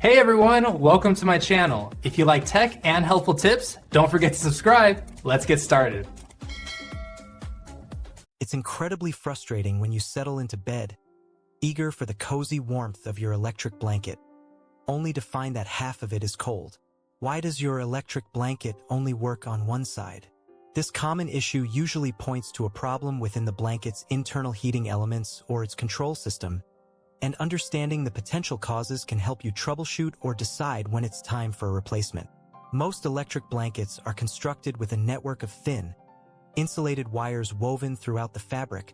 Hey everyone, welcome to my channel. If you like tech and helpful tips, don't forget to subscribe. Let's get started. It's incredibly frustrating when you settle into bed, eager for the cozy warmth of your electric blanket, only to find that half of it is cold. Why does your electric blanket only work on one side? This common issue usually points to a problem within the blanket's internal heating elements or its control system, and understanding the potential causes can help you troubleshoot or decide when it's time for a replacement. Most electric blankets are constructed with a network of thin, insulated wires woven throughout the fabric,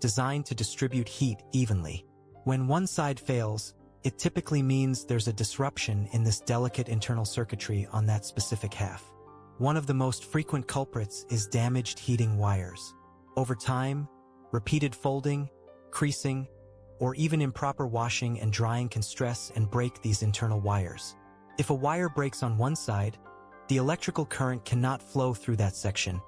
designed to distribute heat evenly. When one side fails, it typically means there's a disruption in this delicate internal circuitry on that specific half. One of the most frequent culprits is damaged heating wires. Over time, repeated folding, creasing, or even improper washing and drying can stress and break these internal wires. If a wire breaks on one side, the electrical current cannot flow through that section,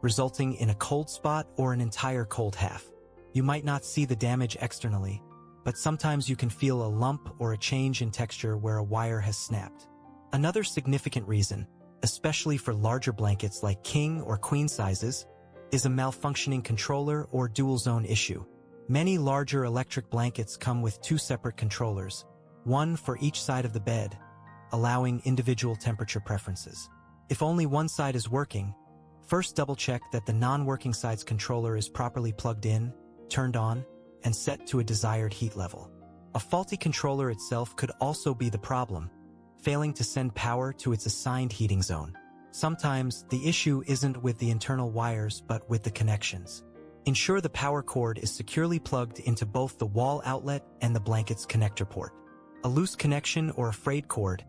resulting in a cold spot or an entire cold half. You might not see the damage externally, but sometimes you can feel a lump or a change in texture where a wire has snapped. Another significant reason, especially for larger blankets like king or queen sizes, is a malfunctioning controller or dual zone issue. Many larger electric blankets come with two separate controllers, one for each side of the bed, allowing individual temperature preferences. If only one side is working, first double-check that the non-working side's controller is properly plugged in, turned on, and set to a desired heat level. A faulty controller itself could also be the problem, failing to send power to its assigned heating zone. Sometimes, the issue isn't with the internal wires but with the connections. Ensure the power cord is securely plugged into both the wall outlet and the blanket's connector port. A loose connection or a frayed cord,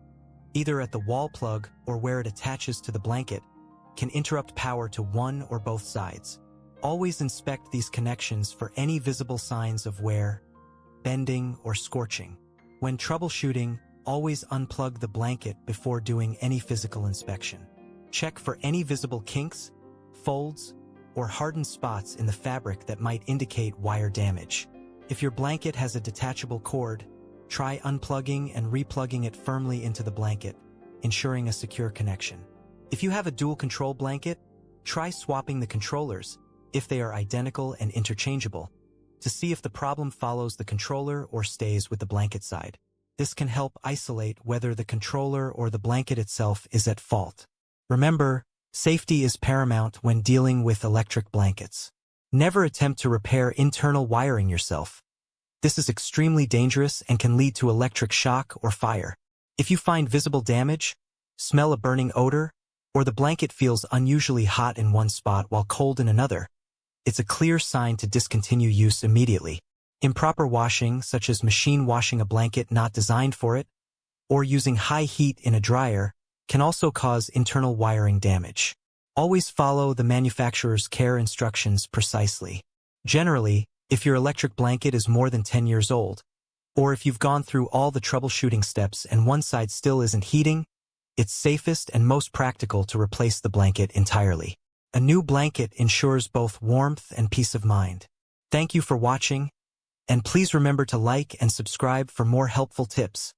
either at the wall plug or where it attaches to the blanket, can interrupt power to one or both sides. Always inspect these connections for any visible signs of wear, bending, or scorching. When troubleshooting, always unplug the blanket before doing any physical inspection. Check for any visible kinks, folds, or hardened spots in the fabric that might indicate wire damage. If your blanket has a detachable cord, try unplugging and replugging it firmly into the blanket, ensuring a secure connection. If you have a dual control blanket, try swapping the controllers, if they are identical and interchangeable, to see if the problem follows the controller or stays with the blanket side. This can help isolate whether the controller or the blanket itself is at fault. Remember, safety is paramount when dealing with electric blankets. Never attempt to repair internal wiring yourself. This is extremely dangerous and can lead to electric shock or fire. If you find visible damage, smell a burning odor, or the blanket feels unusually hot in one spot while cold in another, it's a clear sign to discontinue use immediately. Improper washing, such as machine washing a blanket not designed for it, or using high heat in a dryer, can also cause internal wiring damage. Always follow the manufacturer's care instructions precisely. Generally, if your electric blanket is more than 10 years old, or if you've gone through all the troubleshooting steps and one side still isn't heating, it's safest and most practical to replace the blanket entirely. A new blanket ensures both warmth and peace of mind. Thank you for watching, and please remember to like and subscribe for more helpful tips.